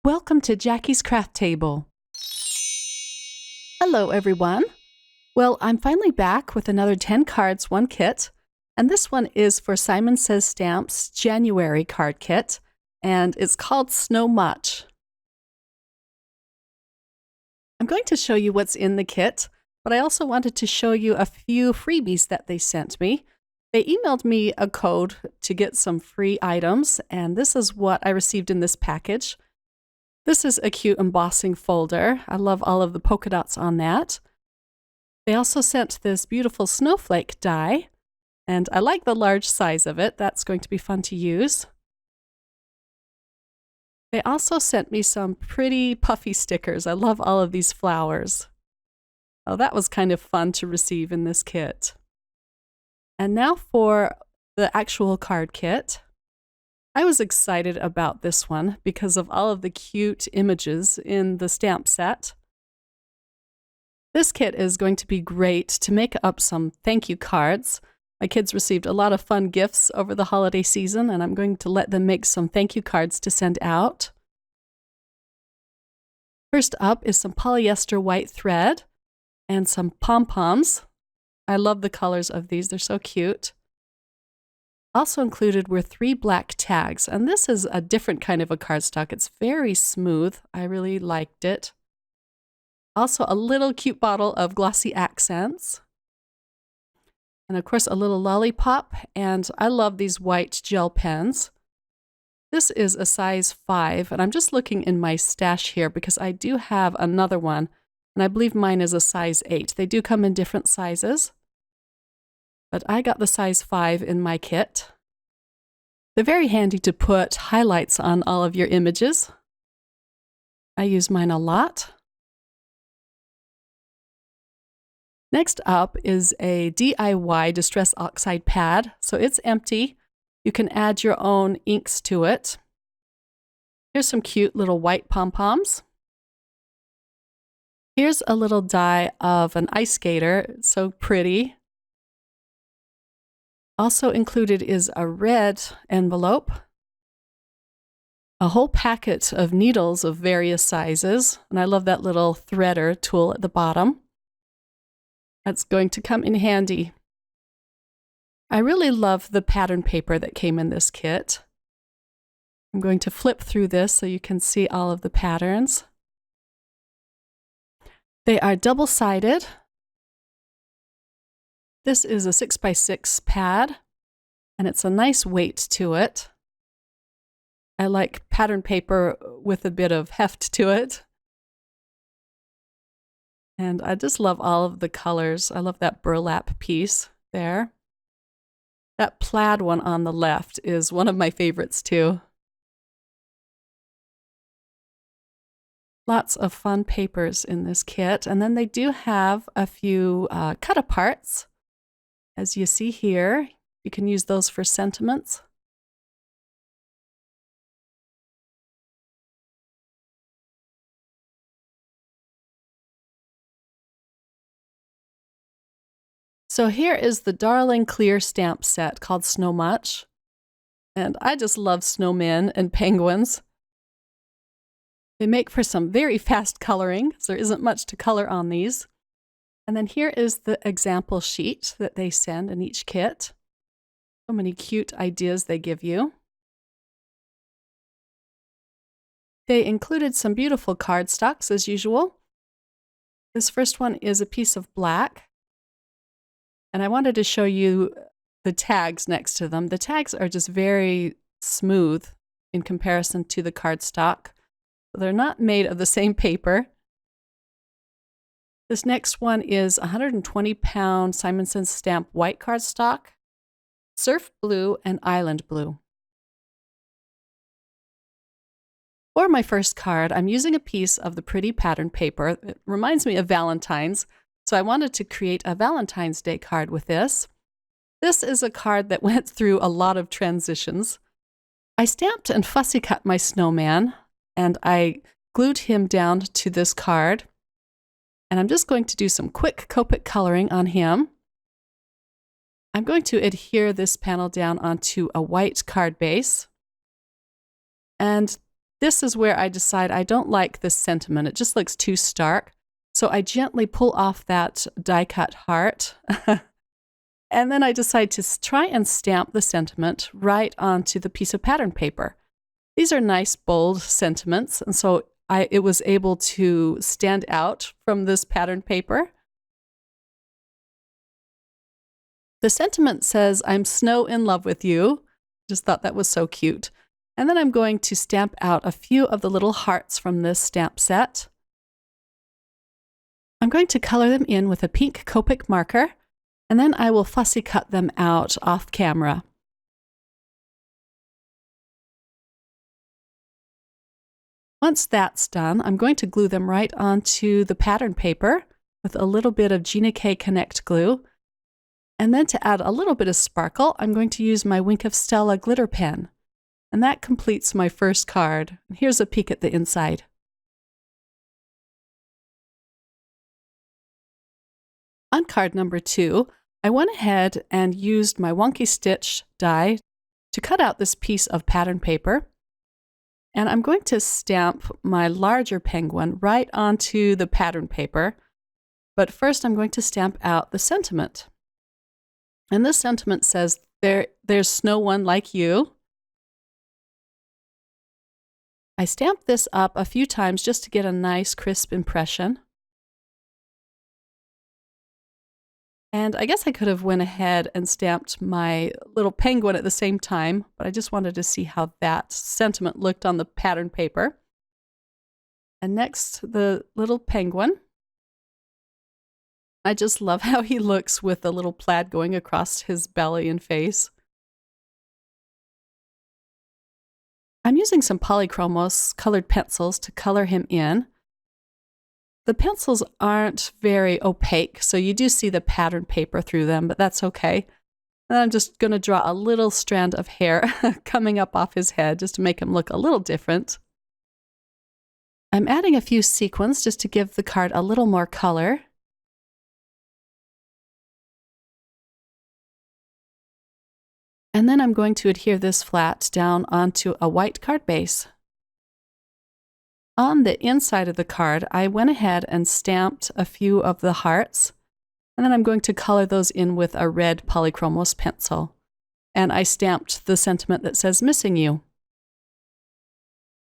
Welcome to Jackie's Craft Table. Hello, everyone. Well, I'm finally back with another 10 cards, 1 kit, and this one is for Simon Says Stamps January card kit, and it's called Snow Much. I'm going to show you what's in the kit, but I also wanted to show you a few freebies that they sent me. They emailed me a code to get some free items, and this is what I received in this package. This is a cute embossing folder. I love all of the polka dots on that. They also sent this beautiful snowflake die, and I like the large size of it. That's going to be fun to use. They also sent me some pretty puffy stickers. I love all of these flowers. Oh, that was kind of fun to receive in this kit. And now for the actual card kit. I was excited about this one because of all of the cute images in the stamp set. This kit is going to be great to make up some thank you cards. My kids received a lot of fun gifts over the holiday season, and I'm going to let them make some thank you cards to send out. First up is some polyester white thread and some pom-poms. I love the colors of these, they're so cute. Also included were 3 black tags, and this is a different kind of a cardstock. It's very smooth. I really liked it. Also a little cute bottle of glossy accents. And of course a little lollipop, and I love these white gel pens. This is a size 5, and I'm just looking in my stash here because I do have another one, and I believe mine is a size 8. They do come in different sizes. But I got the size 5 in my kit. They're very handy to put highlights on all of your images. I use mine a lot. Next up is a DIY De-Stress Oxide Pad. So it's empty. You can add your own inks to it. Here's some cute little white pom-poms. Here's a little die of an ice skater. It's so pretty. Also included is a red envelope, a whole packet of needles of various sizes, and I love that little threader tool at the bottom. That's going to come in handy. I really love the pattern paper that came in this kit. I'm going to flip through this so you can see all of the patterns. They are double-sided. This is a 6x6 pad, and it's a nice weight to it. I like pattern paper with a bit of heft to it. And I just love all of the colors. I love that burlap piece there. That plaid one on the left is one of my favorites too. Lots of fun papers in this kit, and then they do have a few cut-aparts. As you see here, you can use those for sentiments. So here is the darling clear stamp set called Snow Much. And I just love snowmen and penguins. They make for some very fast coloring, so there isn't much to color on these. And then here is the example sheet that they send in each kit. So many cute ideas they give you. They included some beautiful cardstocks as usual. This first one is a piece of black. And I wanted to show you the tags next to them. The tags are just very smooth in comparison to the cardstock. They're not made of the same paper. This next one is 120-pound Simon Says Stamp white cardstock, surf blue, and island blue. For my first card, I'm using a piece of the pretty pattern paper. It reminds me of Valentine's, so I wanted to create a Valentine's Day card with this. This is a card that went through a lot of transitions. I stamped and fussy cut my snowman, and I glued him down to this card. And I'm just going to do some quick Copic coloring on him. I'm going to adhere this panel down onto a white card base. And this is where I decide I don't like this sentiment. It just looks too stark. So I gently pull off that die cut heart. And then I decide to try and stamp the sentiment right onto the piece of pattern paper. These are nice, bold sentiments, and so it was able to stand out from this pattern paper. The sentiment says, "I'm snow in love with you." Just thought that was so cute. And then I'm going to stamp out a few of the little hearts from this stamp set. I'm going to color them in with a pink Copic marker, and then I will fussy cut them out off camera. Once that's done, I'm going to glue them right onto the pattern paper with a little bit of Gina K Connect glue. And then to add a little bit of sparkle, I'm going to use my Wink of Stella glitter pen. And that completes my first card. Here's a peek at the inside. On card number 2, I went ahead and used my Wonky Stitch die to cut out this piece of pattern paper. And I'm going to stamp my larger penguin right onto the pattern paper. But first I'm going to stamp out the sentiment. And this sentiment says, there's no one like you. I stamped this up a few times just to get a nice crisp impression. And I guess I could have went ahead and stamped my little penguin at the same time, but I just wanted to see how that sentiment looked on the pattern paper. And next, the little penguin. I just love how he looks with the little plaid going across his belly and face. I'm using some Polychromos colored pencils to color him in. The pencils aren't very opaque, so you do see the pattern paper through them, but that's okay. And I'm just going to draw a little strand of hair coming up off his head just to make him look a little different. I'm adding a few sequins just to give the card a little more color. And then I'm going to adhere this flat down onto a white card base. On the inside of the card, I went ahead and stamped a few of the hearts, and then I'm going to color those in with a red Polychromos pencil. And I stamped the sentiment that says, "Missing you."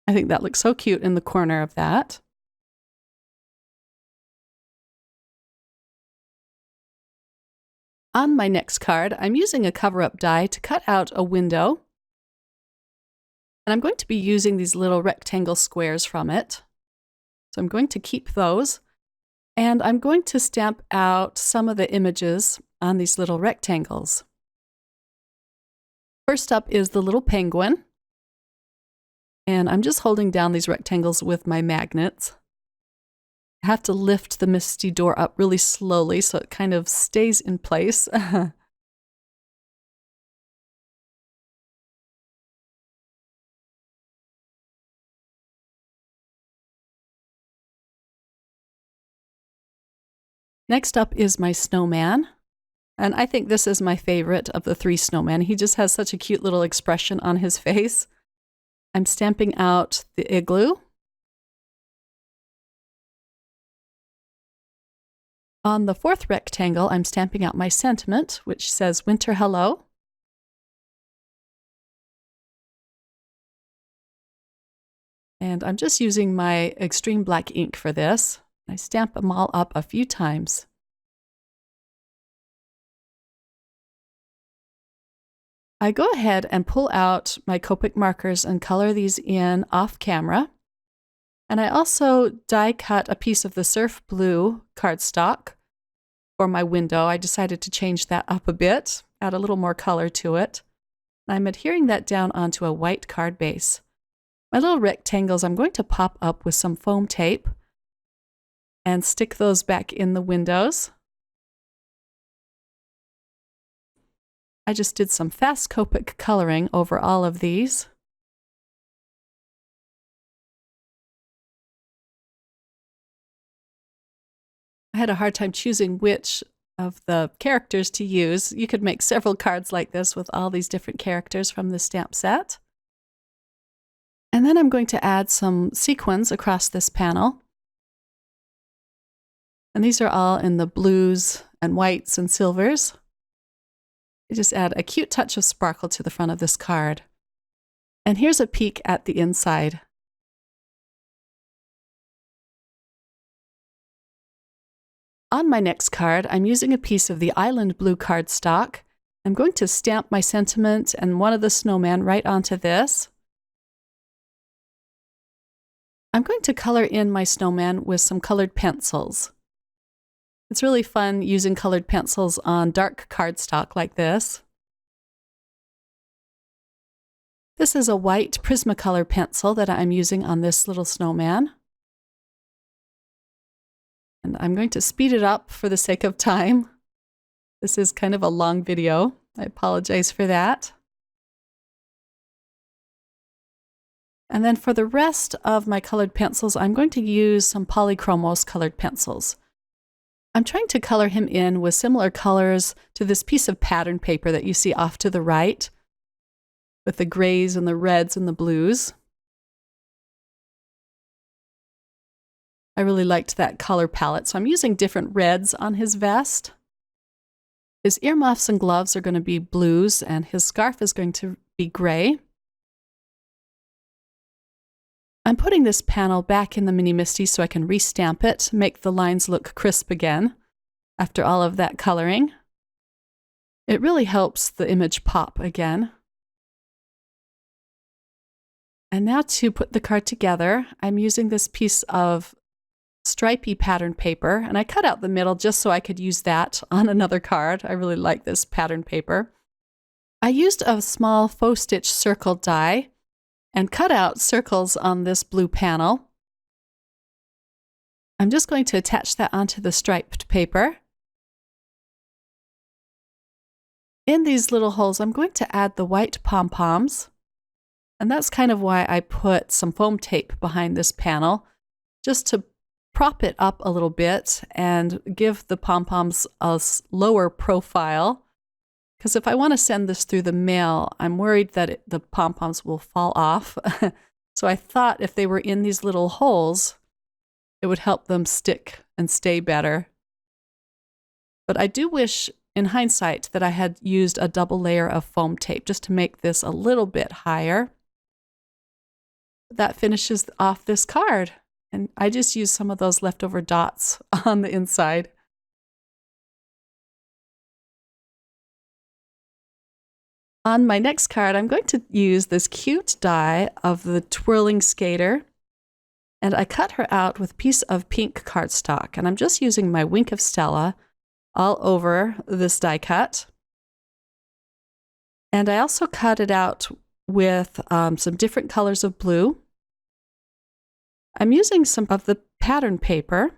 I think that looks so cute in the corner of that. On my next card, I'm using a cover-up die to cut out a window. And I'm going to be using these little rectangle squares from it. So I'm going to keep those. And I'm going to stamp out some of the images on these little rectangles. First up is the little penguin. And I'm just holding down these rectangles with my magnets. I have to lift the Misty door up really slowly so it kind of stays in place. Next up is my snowman. And I think this is my favorite of the 3 snowmen. He just has such a cute little expression on his face. I'm stamping out the igloo. On the 4th rectangle, I'm stamping out my sentiment, which says "Winter Hello." And I'm just using my extreme black ink for this. I stamp them all up a few times. I go ahead and pull out my Copic markers and color these in off camera. And I also die cut a piece of the surf blue cardstock for my window. I decided to change that up a bit, add a little more color to it. I'm adhering that down onto a white card base. My little rectangles I'm going to pop up with some foam tape and stick those back in the windows. I just did some fast Copic coloring over all of these. I had a hard time choosing which of the characters to use. You could make several cards like this with all these different characters from the stamp set. And then I'm going to add some sequins across this panel. And these are all in the blues and whites and silvers. I just add a cute touch of sparkle to the front of this card. And here's a peek at the inside. On my next card, I'm using a piece of the Island Blue cardstock. I'm going to stamp my sentiment and one of the snowmen right onto this. I'm going to color in my snowman with some colored pencils. It's really fun using colored pencils on dark cardstock like this. This is a white Prismacolor pencil that I'm using on this little snowman. And I'm going to speed it up for the sake of time. This is kind of a long video. I apologize for that. And then for the rest of my colored pencils, I'm going to use some Polychromos colored pencils. I'm trying to color him in with similar colors to this piece of pattern paper that you see off to the right, with the grays and the reds and the blues. I really liked that color palette, so I'm using different reds on his vest. His earmuffs and gloves are going to be blues, and his scarf is going to be gray. I'm putting this panel back in the Mini Misti so I can restamp it, make the lines look crisp again after all of that coloring. It really helps the image pop again. And now to put the card together, I'm using this piece of stripy pattern paper, and I cut out the middle just so I could use that on another card. I really like this pattern paper. I used a small faux stitch circle die and cut out circles on this blue panel. I'm just going to attach that onto the striped paper. In these little holes, I'm going to add the white pom-poms, and that's kind of why I put some foam tape behind this panel, just to prop it up a little bit and give the pom-poms a lower profile. Because if I want to send this through the mail, I'm worried that the pom-poms will fall off. So I thought if they were in these little holes, it would help them stick and stay better. But I do wish, in hindsight, that I had used a double layer of foam tape just to make this a little bit higher. That finishes off this card. And I just used some of those leftover dots on the inside. On my next card, I'm going to use this cute die of the twirling skater, and I cut her out with a piece of pink cardstock, and I'm just using my Wink of Stella all over this die cut. And I also cut it out with some different colors of blue. I'm using some of the pattern paper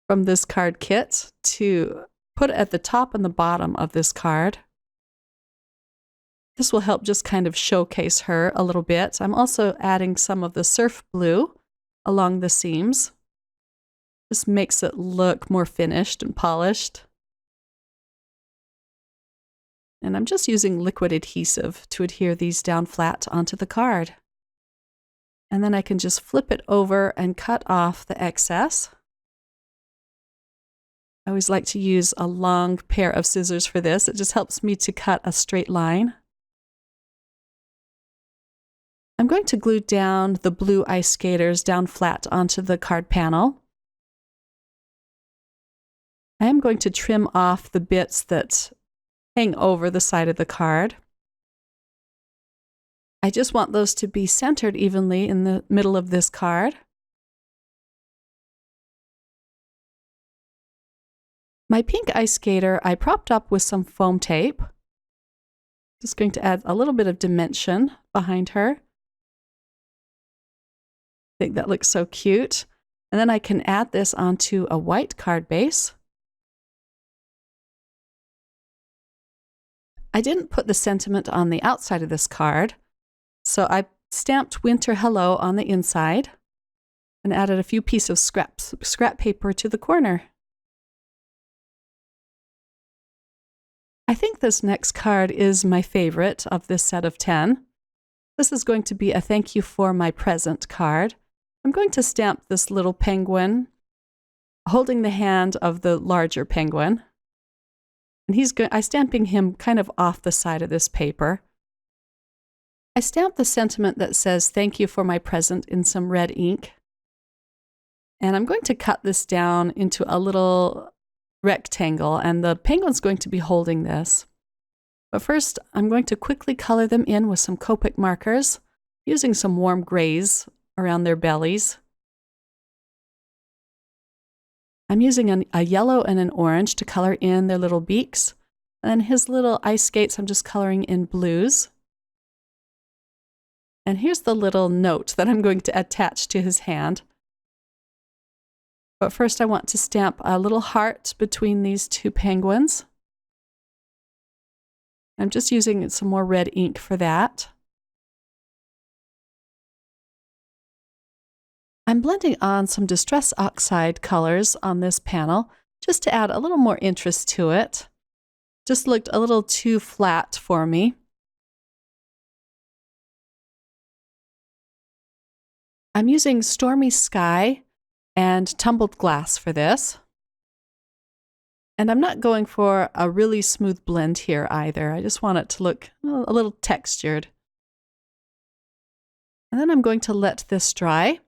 from this card kit to put at the top and the bottom of this card. This will help just kind of showcase her a little bit. I'm also adding some of the surf blue along the seams. This makes it look more finished and polished. And I'm just using liquid adhesive to adhere these down flat onto the card. And then I can just flip it over and cut off the excess. I always like to use a long pair of scissors for this. It just helps me to cut a straight line. I'm going to glue down the blue ice skaters down flat onto the card panel. I am going to trim off the bits that hang over the side of the card. I just want those to be centered evenly in the middle of this card. My pink ice skater I propped up with some foam tape. Just going to add a little bit of dimension behind her. I think that looks so cute. And then I can add this onto a white card base. I didn't put the sentiment on the outside of this card, so I stamped Winter Hello on the inside and added a few pieces of scrap paper to the corner. I think this next card is my favorite of this set of 10. This is going to be a thank you for my present card. I'm going to stamp this little penguin holding the hand of the larger penguin. And I'm stamping him kind of off the side of this paper. I stamped the sentiment that says thank you for my present in some red ink. And I'm going to cut this down into a little rectangle, and the penguin's going to be holding this. But first, I'm going to quickly color them in with some Copic markers, using some warm grays around their bellies. I'm using a yellow and an orange to color in their little beaks. And his little ice skates, I'm just coloring in blues. And here's the little note that I'm going to attach to his hand. But first I want to stamp a little heart between these two penguins. I'm just using some more red ink for that. I'm blending on some De-Stress Oxide colors on this panel just to add a little more interest to it. Just looked a little too flat for me. I'm using Stormy Sky and Tumbled Glass for this. And I'm not going for a really smooth blend here either. I just want it to look a little textured. And then I'm going to let this dry.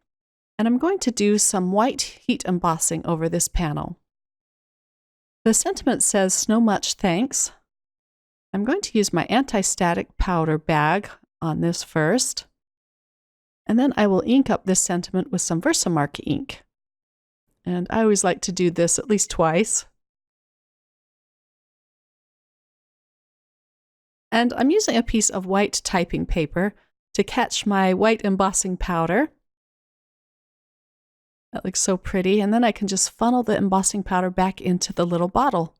And I'm going to do some white heat embossing over this panel. The sentiment says, "Snow much thanks." I'm going to use my anti-static powder bag on this first. And then I will ink up this sentiment with some Versamark ink. And I always like to do this at least twice. And I'm using a piece of white typing paper to catch my white embossing powder. That looks so pretty. And then I can just funnel the embossing powder back into the little bottle.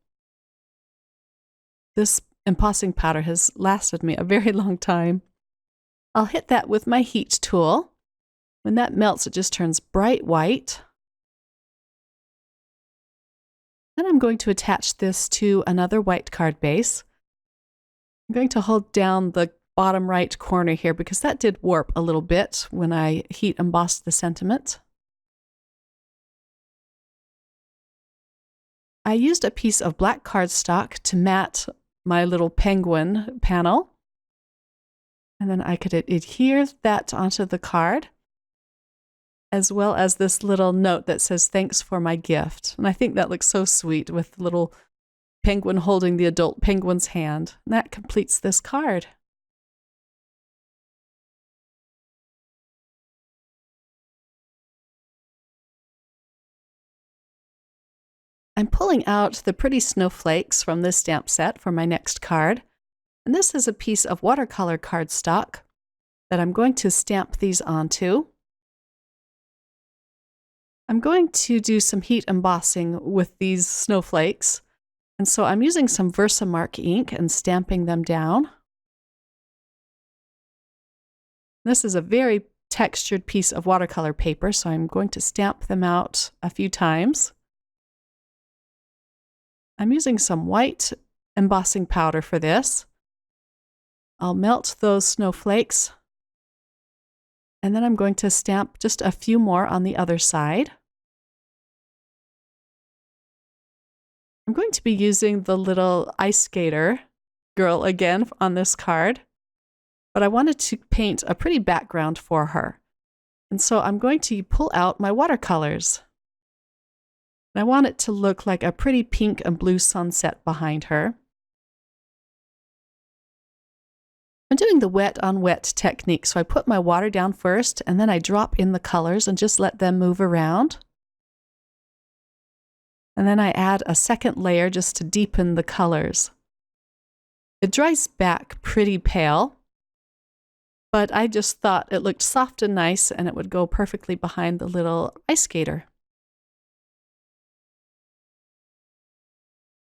This embossing powder has lasted me a very long time. I'll hit that with my heat tool. When that melts, it just turns bright white. Then I'm going to attach this to another white card base. I'm going to hold down the bottom right corner here because that did warp a little bit when I heat embossed the sentiment. I used a piece of black cardstock to mat my little penguin panel. And then I could adhere that onto the card, as well as this little note that says, "Thanks for my gift." And I think that looks so sweet with the little penguin holding the adult penguin's hand. And that completes this card. I'm pulling out the pretty snowflakes from this stamp set for my next card. And this is a piece of watercolor cardstock that I'm going to stamp these onto. I'm going to do some heat embossing with these snowflakes. And so I'm using some Versamark ink and stamping them down. This is a very textured piece of watercolor paper, so I'm going to stamp them out a few times. I'm using some white embossing powder for this. I'll melt those snowflakes. And then I'm going to stamp just a few more on the other side. I'm going to be using the little ice skater girl again on this card, but I wanted to paint a pretty background for her. And so I'm going to pull out my watercolors. I want it to look like a pretty pink and blue sunset behind her. I'm doing the wet on wet technique, so I put my water down first and then I drop in the colors and just let them move around. And then I add a second layer just to deepen the colors. It dries back pretty pale, but I just thought it looked soft and nice and it would go perfectly behind the little ice skater.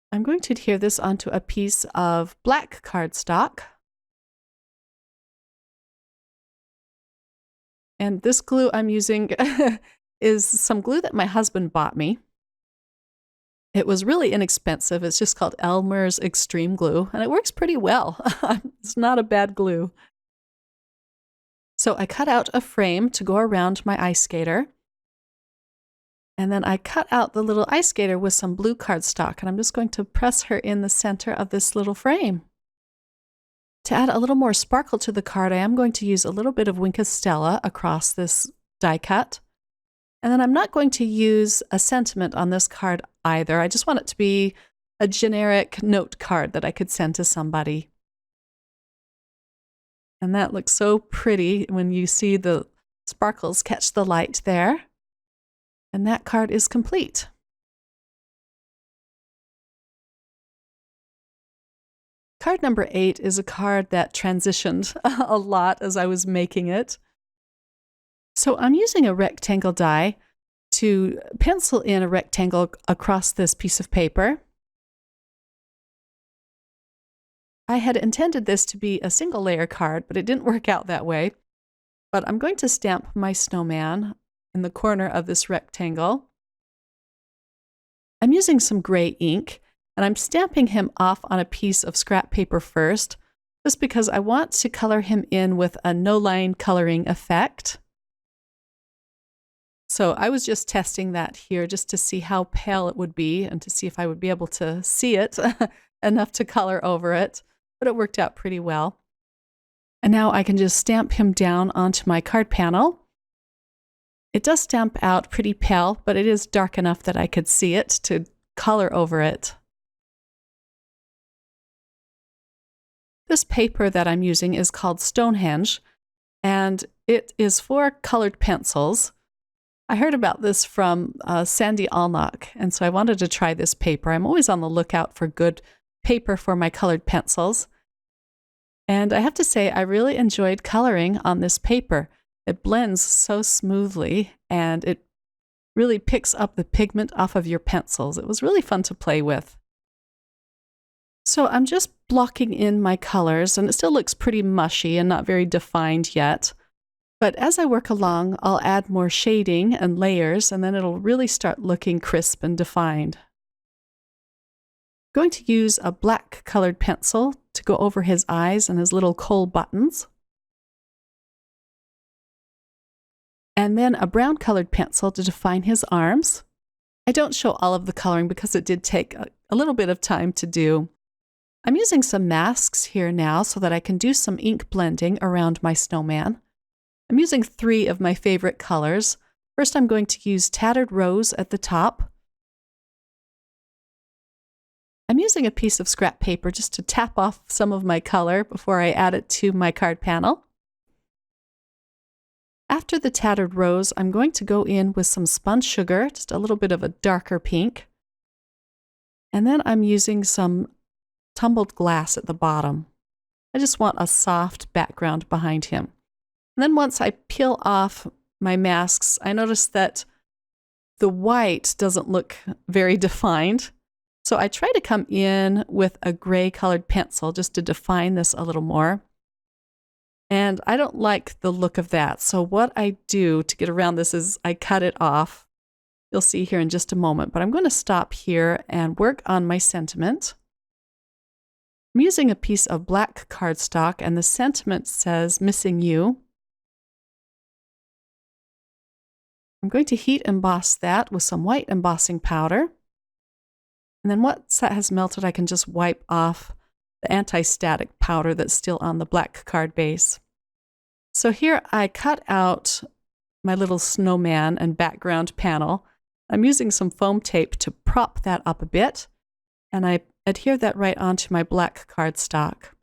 I'm going to adhere this onto a piece of black cardstock. And this glue I'm using is some glue that my husband bought me. It was really inexpensive. It's just called Elmer's Extreme Glue, and it works pretty well. It's not a bad glue. So I cut out a frame to go around my ice skater. And then I cut out the little ice skater with some blue cardstock, and I'm just going to press her in the center of this little frame. To add a little more sparkle to the card, I am going to use a little bit of Wink of Stella across this die cut. And then I'm not going to use a sentiment on this card either. I just want it to be a generic note card that I could send to somebody. And that looks so pretty when you see the sparkles catch the light there. And that card is complete. Card number 8 is a card that transitioned a lot as I was making it. So I'm using a rectangle die to pencil in a rectangle across this piece of paper. I had intended this to be a single layer card, but it didn't work out that way. But I'm going to stamp my snowman in the corner of this rectangle. I'm using some gray ink, and I'm stamping him off on a piece of scrap paper first, just because I want to color him in with a no-line coloring effect. So I was just testing that here just to see how pale it would be and to see if I would be able to see it enough to color over it, but it worked out pretty well. And now I can just stamp him down onto my card panel. It does stamp out pretty pale, but it is dark enough that I could see it to color over it. This paper that I'm using is called Stonehenge, and it is for colored pencils. I heard about this from Sandy Alnock, and so I wanted to try this paper. I'm always on the lookout for good paper for my colored pencils. And I have to say, I really enjoyed coloring on this paper. It blends so smoothly, and it really picks up the pigment off of your pencils. It was really fun to play with. So I'm just blocking in my colors, and it still looks pretty mushy and not very defined yet. But as I work along, I'll add more shading and layers, and then it'll really start looking crisp and defined. I'm going to use a black colored pencil to go over his eyes and his little coal buttons. And then a brown colored pencil to define his arms. I don't show all of the coloring because it did take a little bit of time to do. I'm using some masks here now so that I can do some ink blending around my snowman. I'm using 3 of my favorite colors. First, I'm going to use Tattered Rose at the top. I'm using a piece of scrap paper just to tap off some of my color before I add it to my card panel. After the Tattered Rose, I'm going to go in with some spun sugar, just a little bit of a darker pink. And then I'm using some tumbled glass at the bottom. I just want a soft background behind him. And then once I peel off my masks, I notice that the white doesn't look very defined. So I try to come in with a gray colored pencil just to define this a little more. And I don't like the look of that. So what I do to get around this is I cut it off. You'll see here in just a moment, but I'm going to stop here and work on my sentiment. I'm using a piece of black cardstock, and the sentiment says, "Missing you." I'm going to heat emboss that with some white embossing powder. And then once that has melted, I can just wipe off the anti-static powder that's still on the black card base. So here I cut out my little snowman and background panel. I'm using some foam tape to prop that up a bit, and I adhere that right onto my black cardstock.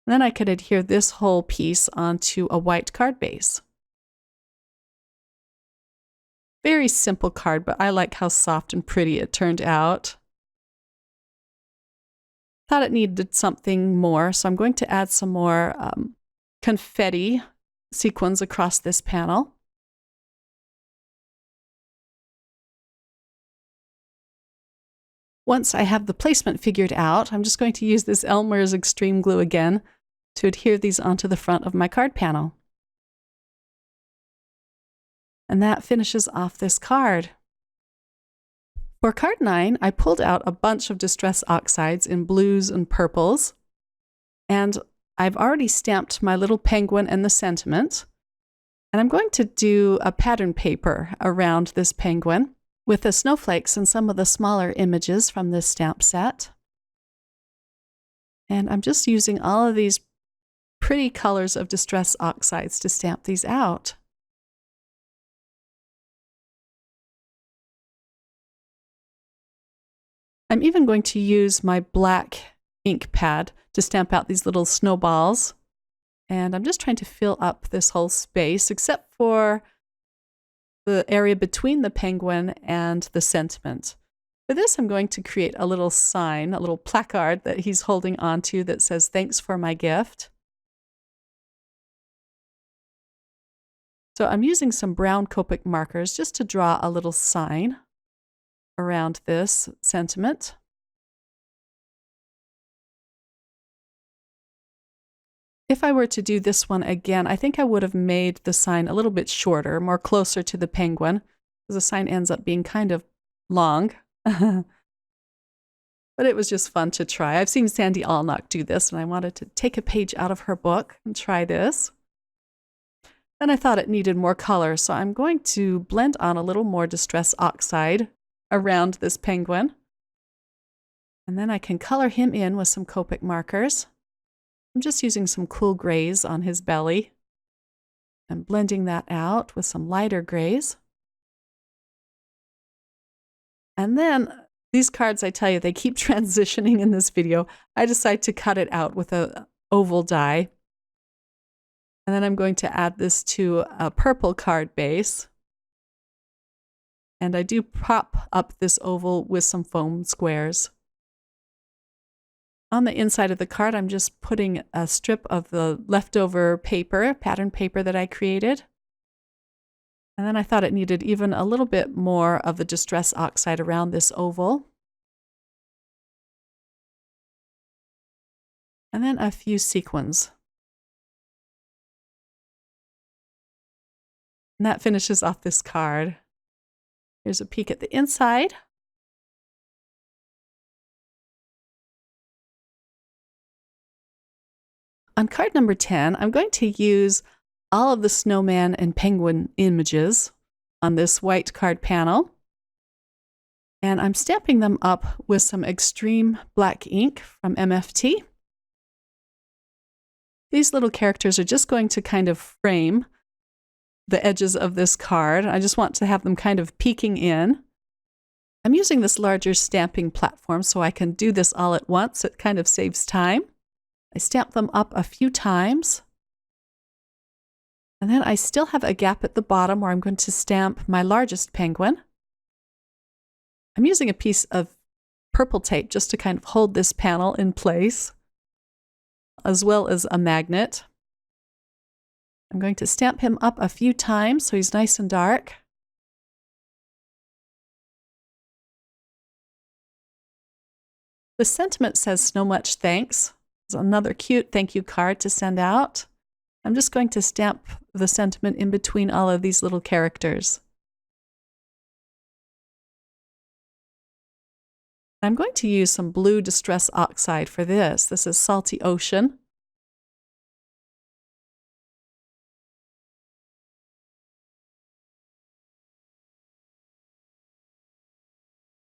Then I could adhere this whole piece onto a white card base. Very simple card, but I like how soft and pretty it turned out. Thought it needed something more, so I'm going to add some more confetti sequins across this panel. Once I have the placement figured out, I'm just going to use this Elmer's Extreme Glue again to adhere these onto the front of my card panel. And that finishes off this card. For card 9, I pulled out a bunch of De-Stress Oxides in blues and purples, and I've already stamped my little penguin and the sentiment. And I'm going to do a pattern paper around this penguin with the snowflakes and some of the smaller images from this stamp set. And I'm just using all of these pretty colors of Distress Oxides to stamp these out. I'm even going to use my black ink pad to stamp out these little snowballs. And I'm just trying to fill up this whole space, except for the area between the penguin and the sentiment. For this, I'm going to create a little sign, a little placard that he's holding onto that says, "Thanks for my gift." So I'm using some brown Copic markers just to draw a little sign around this sentiment. If I were to do this one again, I think I would have made the sign a little bit shorter, more closer to the penguin, because the sign ends up being kind of long. But it was just fun to try. I've seen Sandy Allnock do this, and I wanted to take a page out of her book and try this. And I thought it needed more color, so I'm going to blend on a little more Distress Oxide around this penguin. And then I can color him in with some Copic markers. I'm just using some cool grays on his belly and blending that out with some lighter grays. And then these cards, I tell you, they keep transitioning in this video. I decide to cut it out with an oval die. And then I'm going to add this to a purple card base. And I do prop up this oval with some foam squares. On the inside of the card, I'm just putting a strip of the leftover paper, pattern paper that I created. And then I thought it needed even a little bit more of the Distress Oxide around this oval. And then a few sequins. And that finishes off this card. Here's a peek at the inside. On card number 10, I'm going to use all of the snowman and penguin images on this white card panel. And I'm stamping them up with some extreme black ink from MFT. These little characters are just going to kind of frame the edges of this card. I just want to have them kind of peeking in. I'm using this larger stamping platform so I can do this all at once. It kind of saves time. I stamp them up a few times. And then I still have a gap at the bottom where I'm going to stamp my largest penguin. I'm using a piece of purple tape just to kind of hold this panel in place, as well as a magnet. I'm going to stamp him up a few times so he's nice and dark. The sentiment says "So much thanks." It's another cute thank you card to send out. I'm just going to stamp the sentiment in between all of these little characters. I'm going to use some blue Distress Oxide for this. This is Salty Ocean.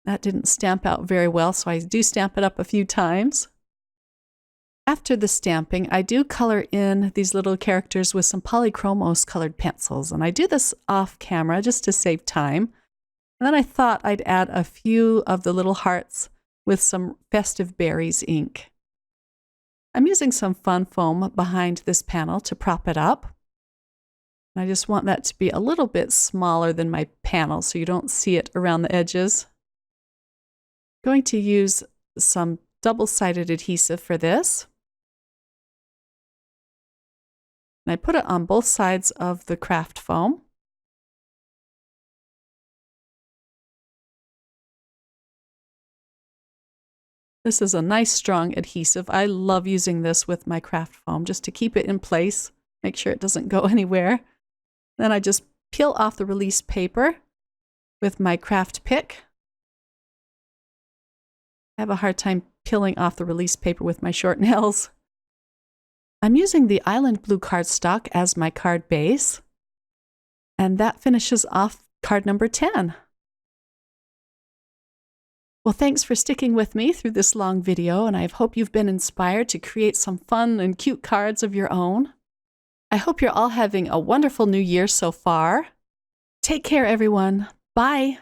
That didn't stamp out very well, so I do stamp it up a few times. After the stamping, I do color in these little characters with some polychromos colored pencils, and I do this off camera just to save time. And then I thought I'd add a few of the little hearts with some Festive Berries ink. I'm using some fun foam behind this panel to prop it up. I just want that to be a little bit smaller than my panel so you don't see it around the edges. I'm going to use some double-sided adhesive for this. And I put it on both sides of the craft foam. This is a nice strong adhesive. I love using this with my craft foam just to keep it in place, make sure it doesn't go anywhere. Then I just peel off the release paper with my craft pick. I have a hard time peeling off the release paper with my short nails. I'm using the Island Blue cardstock as my card base, and that finishes off card number 10. Well, thanks for sticking with me through this long video, and I hope you've been inspired to create some fun and cute cards of your own. I hope you're all having a wonderful new year so far. Take care, everyone. Bye.